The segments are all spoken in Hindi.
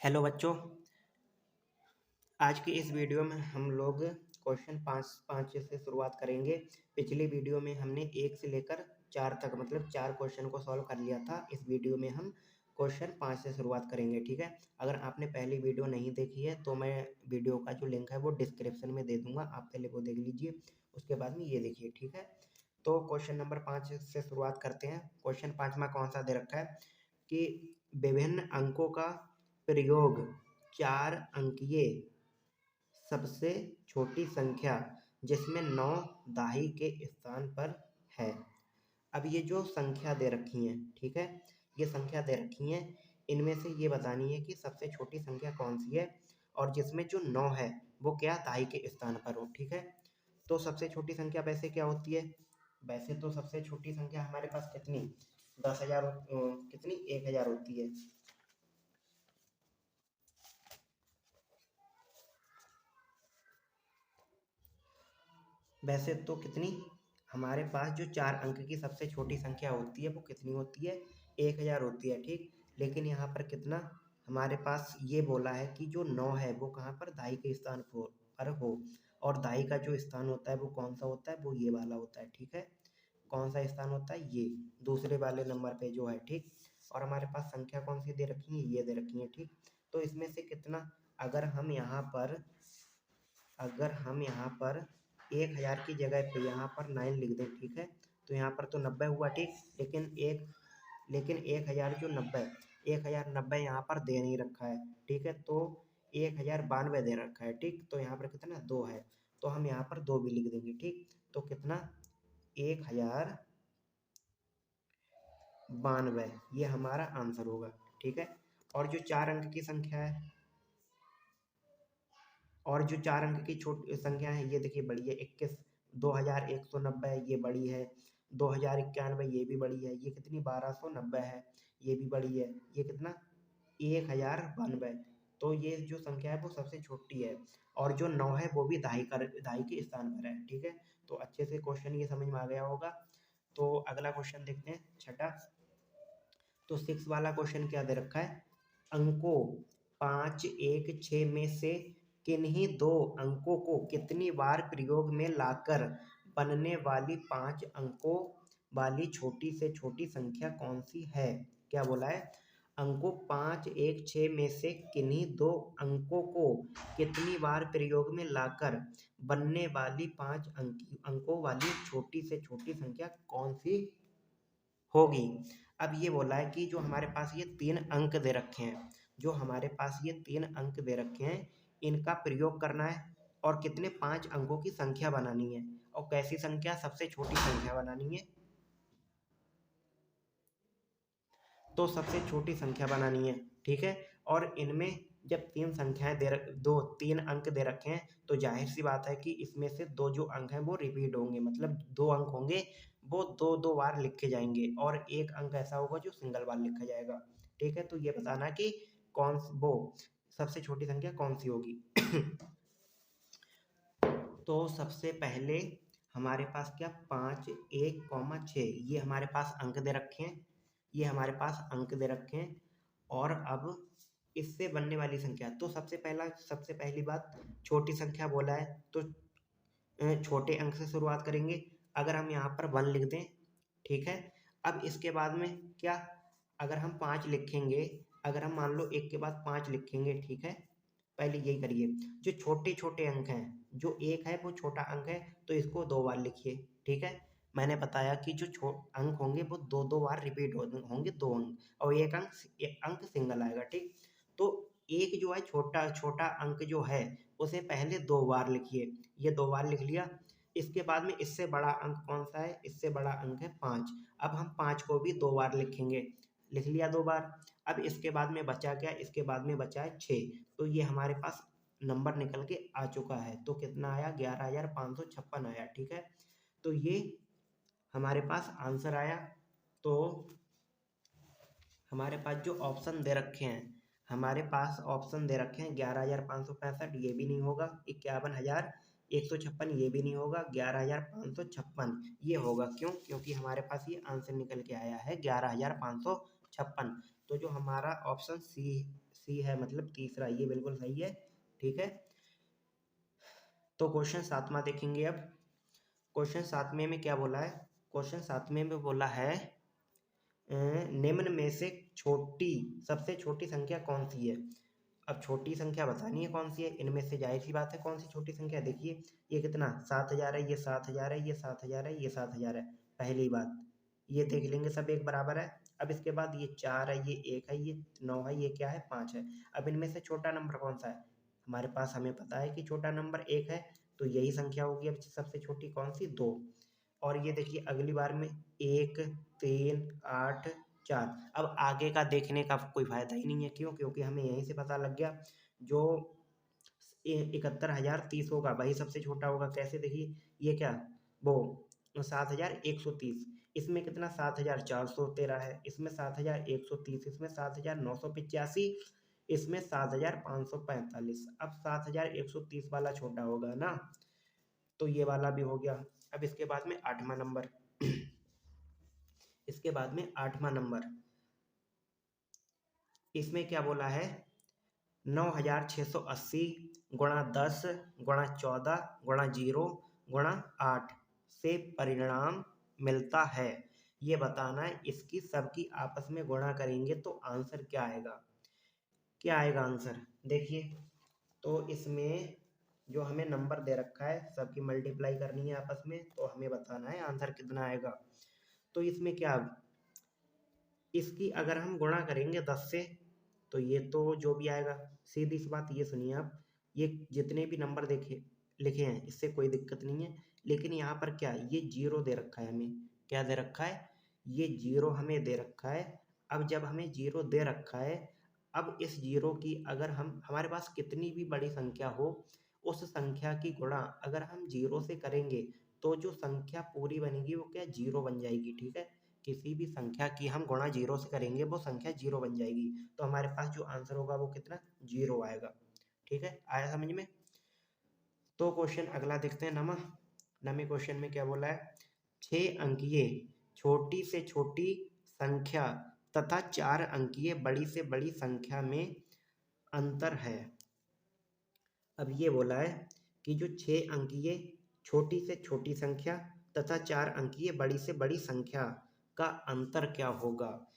हेलो बच्चों, आज की इस वीडियो में हम लोग क्वेश्चन पाँच से शुरुआत करेंगे। पिछली वीडियो में हमने 1 से लेकर 4 तक मतलब 4 क्वेश्चन को सॉल्व कर लिया था। इस वीडियो में हम क्वेश्चन 5 से शुरुआत करेंगे, ठीक है। अगर आपने पहली वीडियो नहीं देखी है तो मैं वीडियो का जो लिंक है वो डिस्क्रिप्शन में दे दूंगा, आप पहले वो देख लीजिए, उसके बाद में ये देखिए, ठीक है। तो क्वेश्चन नंबर 5 से शुरुआत करते हैं। क्वेश्चन 5वां कौन सा दे रखा है कि विभिन्न अंकों का प्रयोग 4 अंकीय सबसे छोटी संख्या जिसमें 9 दाही के स्थान पर है। अब ये जो संख्या दे रखी है, ठीक है, ये संख्या दे रखी है, इनमें से ये बतानी है कि सबसे छोटी संख्या कौन सी है और जिसमें जो 9 है वो क्या दाही के स्थान पर हो, ठीक है। तो सबसे छोटी संख्या वैसे क्या होती है? वैसे तो सबसे छोटी संख्या हमारे पास कितनी 10,000 कितनी 1,000 होती है। वैसे तो कितनी हमारे पास जो 4 अंक की सबसे छोटी संख्या होती है वो कितनी होती है? 1,000 होती है, ठीक। लेकिन यहाँ पर कितना हमारे पास ये बोला है कि जो 9 है वो कहाँ पर दाई के स्थान पर हो, और दाई का जो स्थान होता है वो कौन सा होता है? वो ये वाला होता है, ठीक है। कौन सा स्थान होता है? ये दूसरे वाले नंबर पे जो है, ठीक। और हमारे पास संख्या कौन सी दे रखी है? ये दे रखी है, ठीक। तो इसमें से कितना अगर हम यहाँ पर 1,000 की जगह पे यहाँ पर 9 लिख दें, ठीक है, तो यहाँ पर तो 90 हुआ, ठीक। लेकिन 1,000 जो 90 1,090 यहाँ पर दे नहीं रखा है, ठीक है। तो 1,092 दे रखा है, ठीक। तो यहाँ पर कितना 2 है, तो हम यहाँ पर 2 भी लिख देंगे, ठीक। तो कितना 1,092 ये हमारा आंसर होगा, ठीक है। और जो 4 अंक की संख्या है और जो 4 अंक की छोटी संख्या है ये देखिए बड़ी है 21, 2,190 ये बड़ी है, 2,091 ये भी बड़ी है, ये कितनी 1,290 है, ये भी बड़ी है, ये कितना 1,092। तो ये जो संख्या है वो सबसे छोटी है, और जो 9 है वो भी दाई के स्थान पर है, ठीक है। तो अच्छे से क्वेश्चन ये समझ में आ गया होगा। तो अगला क्वेश्चन देखते हैं, छठा। तो 6 वाला क्वेश्चन क्या दे रखा है? अंकों 5, 1, 6 में से किन्हीं दो अंकों को कितनी बार प्रयोग में लाकर बनने वाली 5 अंकों वाली छोटी से छोटी संख्या कौन सी है? क्या बोला है? अंकों 5, 1, 6 में से किन्हीं दो अंकों को कितनी बार प्रयोग में लाकर बनने वाली 5 अंकों वाली छोटी से छोटी संख्या कौन सी होगी। अब ये बोला है कि जो हमारे पास ये 3 अंक दे रखे हैं, जो हमारे पास ये 3 अंक दे रखे हैं, इनका प्रयोग करना है और कितने 5 अंकों की संख्या बनानी है। और कैसी संख्या? सबसे छोटी संख्या बनानी है। तो सबसे छोटी संख्या बनानी है, ठीक है। और इनमें जब 3 संख्याएं दे रख दो 3 अंक दे रखे हैं तो जाहिर सी बात है कि इसमें से 2 जो अंक हैं वो रिपीट होंगे, मतलब 2 अंक होंगे वो 2-2 बार लिखे जाएंगे, और 1 अंक ऐसा होगा जो सिंगल बार लिखा जाएगा, ठीक है। तो ये बताना कि वो सबसे छोटी संख्या कौन सी होगी। तो सबसे पहले हमारे पास क्या 5, 1, 6 ये हमारे पास अंक दे रखे हैं, ये हमारे पास अंक दे रखे हैं। और अब इससे बनने वाली संख्या, तो सबसे पहली बात छोटी संख्या बोला है तो छोटे अंक से शुरुआत करेंगे। अगर हम यहाँ पर 1 लिख दें, ठीक है। अब इसके बाद में क्या, अगर हम 5 लिखेंगे, अगर हम मान लो 1 के बाद 5 लिखेंगे, ठीक है, पहले यही करिए। जो छोटे छोटे अंक हैं, जो 1 है वो छोटा अंक है तो इसको 2 बार लिखिए, ठीक है। मैंने बताया कि जो अंक होंगे वो 2-2 बार रिपीट होंगे, 2 अंक, और एक अंक सिंगल आएगा, ठीक। तो एक जो है छोटा छोटा अंक जो है उसे पहले 2 बार लिखिए, ये 2 बार लिख लिया। इसके बाद में इससे बड़ा अंक कौन सा है? इससे बड़ा अंक है 5। अब हम 5 को भी 2 बार लिखेंगे, लिख लिया 2 बार। अब इसके बाद में बचा क्या? इसके बाद में बचा है 6। तो ये हमारे पास नंबर निकल के आ चुका है, तो कितना आया? 11,556 आया, ठीक है। तो ये हमारे पास आंसर आया। तो हमारे पास जो ऑप्शन दे रखे हैं, हमारे पास ऑप्शन दे रखे हैं 11,565 ये भी नहीं होगा, 51,156 ये भी नहीं होगा, 11,556 ये होगा। क्यों? क्योंकि हमारे पास ये आंसर निकल के आया है 11,556। तो जो हमारा ऑप्शन सी सी है, मतलब तीसरा, ये बिल्कुल सही है। ठीक है, तो क्वेश्चन 7वां देखेंगे अब। क्वेश्चन 7वें में क्या बोला है? क्वेश्चन 7वें में बोला है निम्न में से सबसे छोटी संख्या कौन सी है? अब छोटी संख्या बतानी है कौन सी है, इनमें से जाहिर सी बात है कौन सी छोटी संख्या है। देखिए ये कितना 7000 है, ये 7000 है, ये 7000 है, ये 7000 है। पहली बात ये देख लेंगे सब एक बराबर है। अब इसके बाद ये 4 है, ये 1 है, ये 9 है, ये क्या है 5 है। अब इनमें से छोटा नंबर कौन सा है? हमारे पास हमें पता है कि छोटा नंबर 1 है, तो यही संख्या होगी। अब सबसे छोटी कौन सी? 2। और ये देखिए अगली बार में 1, 3, 8, 4। अब आगे का देखने का कोई फायदा ही नहीं है, क्यों? क्योंकि हमें यहीं से पता लग गया जो 71,030 होगा वही सबसे छोटा होगा। कैसे? देखिए ये क्या, वो 7130, इसमें कितना 7413 है, इसमें 7130, इसमें 7985, इसमें 7545। अब 7130 वाला छोटा होगा ना, तो ये वाला भी हो गया। अब इसके बाद में 8वां नंबर इसके बाद में 8वां नंबर, इसमें क्या बोला है? 9680 गुणा 10 गुणा 14 गुणा 0 गुणा 8 से परिणाम मिलता है। ये बताना है, इसकी सबकी आपस में गुणा करेंगे तो आंसर क्या आएगा? क्या आएगा आंसर? देखिए, तो इसमें जो हमें नंबर दे रखा है सबकी मल्टीप्लाई करनी है आपस में, तो हमें बताना है आंसर कितना आएगा। तो इसमें क्या, इसकी अगर हम गुणा करेंगे 10 से, तो ये तो जो भी आएगा, सीधी सी बात। ये सुनिए आप, ये जितने भी नंबर देखे लिखे हैं इससे कोई दिक्कत नहीं है, लेकिन यहाँ पर क्या, ये 0 दे रखा है हमें। क्या दे रखा है? ये 0 हमें दे रखा है। अब जब हमें 0 दे रखा है, अब इस 0 की अगर हमारे पास कितनी भी बड़ी संख्या हो, उस संख्या की गुणा अगर हम 0 से करेंगे, तो जो संख्या पूरी बनेगी वो क्या, 0 बन जाएगी। ठीक है, किसी भी संख्या की हम गुणा 0 से करेंगे वो संख्या 0 बन जाएगी। तो हमारे पास जो आंसर होगा वो कितना, 0 आएगा। ठीक है, आया समझ में? तो क्वेश्चन अगला देखते हैं, नवे क्वेश्चन में क्या बोला है? 6 अंकीय छोटी से छोटी संख्या तथा 4 अंकीय बड़ी से बड़ी संख्या में अंतर है। अब ये बोला है कि जो 6 अंकीय छोटी से छोटी संख्या तथा 4 अंकीय बड़ी से बड़ी संख्या का अंतर क्या होगा?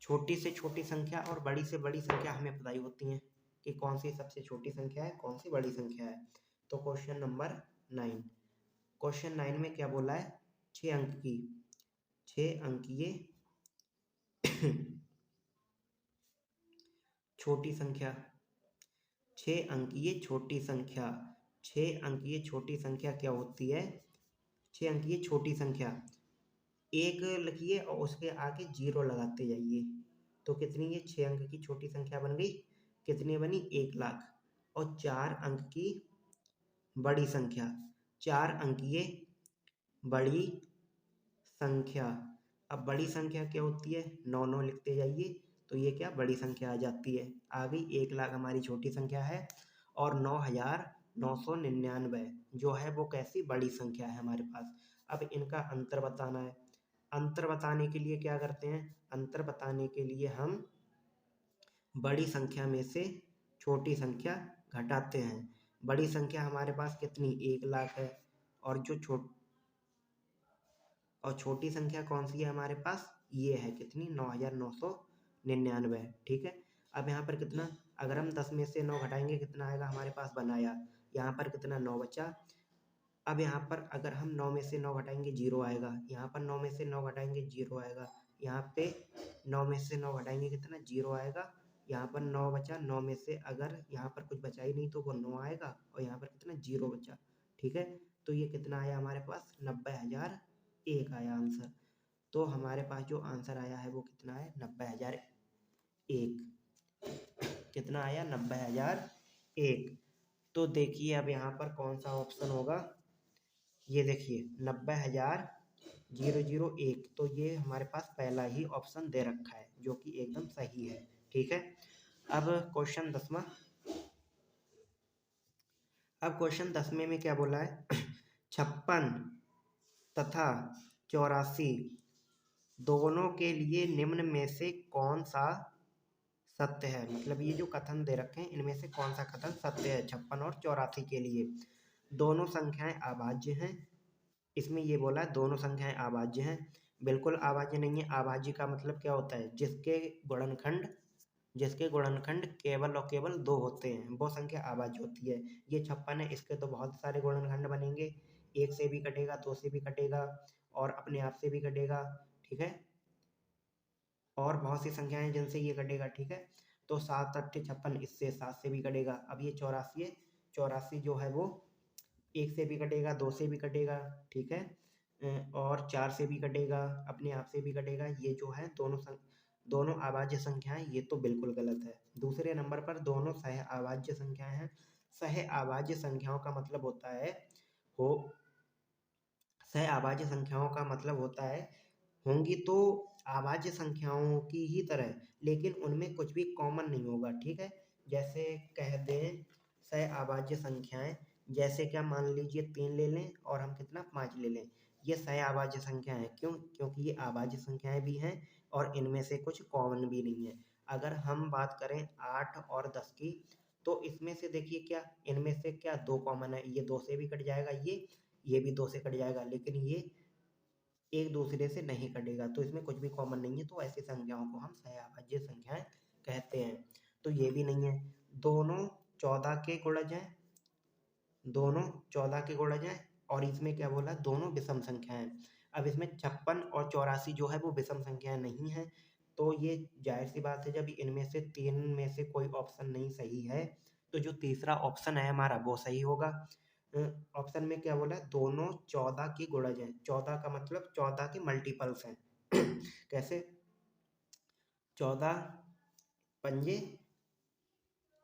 छोटी से छोटी संख्या और बड़ी से बड़ी संख्या हमें पता ही होती हैं कि कौन सी सबसे छोटी संख्या है, कौन सी बड़ी संख्या है। तो क्वेश्चन नंबर 9, क्वेश्चन 9 में क्या बोला है? 6 अंकीय छोटी संख्या, 6 अंकीय छोटी संख्या, 6 अंकीय छोटी संख्या क्या होती है? 6 अंकीय छोटी संख्या, एक लिखिए और उसके आगे 0 लगाते जाइए, तो कितनी ये 6 अंक की छोटी संख्या बन गई? कितनी बनी? 1,00,000। और 4 अंक की बड़ी संख्या, 4 अंकीय बड़ी संख्या। अब बड़ी संख्या क्या होती है? 9 लिखते जाइए, तो ये क्या, बड़ी संख्या आ जाती है। आ गई, 1,00,000 हमारी छोटी संख्या है, और 9,999 जो है वो कैसी, बड़ी संख्या है हमारे पास। अब इनका अंतर बताना है। अंतर बताने के लिए क्या करते हैं? अंतर बताने के लिए हम बड़ी संख्या में से छोटी संख्या घटाते हैं। बड़ी संख्या हमारे पास कितनी, 1,00,000 है, और छोटी संख्या कौन सी है हमारे पास? ये है कितनी, 9,999। ठीक है, अब यहाँ पर कितना, अगर हम 10 में से 9 घटाएंगे कितना आएगा हमारे पास बनाया, यहाँ पर कितना 9 बचा। अब यहाँ पर अगर हम 9 में से 9 घटाएंगे 0 आएगा, यहाँ पर 9 में से 9 घटाएंगे 0 आएगा, यहाँ पे 9 में से 9 घटाएंगे कितना, 0 आएगा। यहाँ पर 9 बचा, 9 में से अगर यहाँ पर कुछ बचा ही नहीं तो वो 9 आएगा, और यहाँ पर कितना, 0 बचा। ठीक है, तो ये कितना आया हमारे पास, 90,001 आया आंसर। तो हमारे पास जो आंसर आया है वो कितना है, 90,001। कितना आया, 90,001। तो देखिए अब यहाँ पर कौन सा ऑप्शन होगा, ये देखिए 90,001, तो ये हमारे पास पहला ही ऑप्शन दे रखा है जो कि एकदम सही है। ठीक है, अब क्वेश्चन 10वां, अब क्वेश्चन 10वें में क्या बोला है? 56 तथा 84 दोनों के लिए निम्न में से कौन सा सत्य है। मतलब ये जो कथन दे रखे हैं इनमें से कौन सा कथन सत्य है 56 और 84 के लिए। दोनों संख्याएं अभाज्य हैं। इसमें ये बोला है दोनों संख्याएं अभाज्य हैं। बिल्कुल अभाज्य नहीं है। अभाज्य का मतलब क्या होता है? जिसके गुणनखंड केवल और केवल 2 होते हैं वो संख्या अभाज्य होती है। ये 56 है, इसके तो बहुत सारे गुणनखंड बनेंगे। 1 से भी कटेगा, 2 से भी कटेगा और अपने आप से भी कटेगा। ठीक है, और बहुत सी संख्याएं जिनसे ये कटेगा। ठीक है, तो 7 8 56, इससे 7 से भी कटेगा। अब ये 84 है, 84 जो है वो 1 से भी कटेगा, 2 से भी कटेगा। ठीक है, और 4 से भी कटेगा, अपने आप से भी कटेगा। ये जो है दोनों अभाज्य संख्याएं, ये तो बिल्कुल गलत है। दूसरे नंबर पर दोनों सह अभाज्य संख्याएं हैं। सह अभाज्य संख्याओं का मतलब होता है हो सह अभाज्य संख्याओं का मतलब होता है होंगी तो अभाज्य संख्याओं की ही तरह, लेकिन उनमें कुछ भी कॉमन नहीं होगा। ठीक है, जैसे कह दें सह अभाज्य संख्याएं, जैसे क्या मान लीजिए 3 ले लें और हम कितना 5 ले लें। ये सह अभाज्य संख्या है। क्यों? क्योंकि ये अभाज्य संख्याएं भी हैं और इनमें से कुछ कॉमन भी नहीं है। अगर हम बात करें 8 और 10 की, तो इसमें से देखिए क्या इनमें से क्या 2 कॉमन है। ये 2 से भी कट जाएगा, ये भी 2 से कट जाएगा, लेकिन ये एक दूसरे से नहीं कटेगा, तो इसमें कुछ भी कॉमन नहीं है। तो ऐसी संख्याओं को हम सहअभाज्य संख्याएं कहते हैं। तो ये भी नहीं है। दोनों 14 के गुणज हैं, दोनों 14 के गुणज हैं। और इसमें क्या बोला? दोनों विषम संख्याएं। अब इसमें 56 और 84 जो है वो विषम संख्याएं नहीं है। तो ये जाहिर सी बात है, जब इनमें से 3 में से कोई ऑप्शन नहीं सही है, तो जो तीसरा ऑप्शन है हमारा वो सही होगा। ऑप्शन में क्या बोला है? दोनों 14 की गुणज हैं। 14 का मतलब 14 के मल्टीपल्स हैं। कैसे? 14 पंजे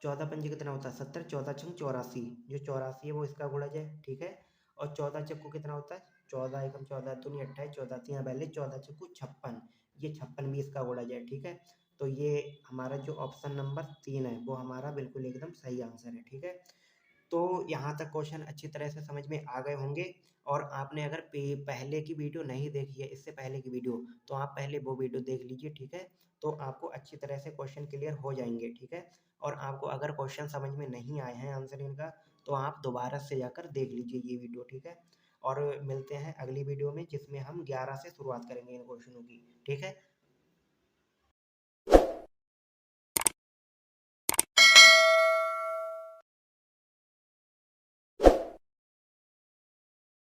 14 पंजे कितना होता है? 70। 14 छंग 84, जो 84 है वो इसका गुणज है। ठीक है, और 14 चक्कू कितना होता है? 14 एकम 14 दूनी 28, 14 तिया पहले 14 चक्कू 56, ये 56 भी इसका गुणज है। ठीक है, तो ये हमारा जो ऑप्शन नंबर 3 है वो हमारा बिल्कुल एकदम सही आंसर है। ठीक है, तो यहाँ तक क्वेश्चन अच्छी तरह से समझ में आ गए होंगे। और आपने अगर पहले की वीडियो नहीं देखी है, इससे पहले की वीडियो, तो आप पहले वो वीडियो देख लीजिए। ठीक है, तो आपको अच्छी तरह से क्वेश्चन क्लियर हो जाएंगे। ठीक है, और आपको अगर क्वेश्चन समझ में नहीं आए हैं आंसर इनका, तो आप दोबारा से जाकर देख लीजिए ये वीडियो। ठीक है, और मिलते हैं अगली वीडियो में जिसमें हम 11 से शुरुआत करेंगे इन क्वेश्चनों की। ठीक है,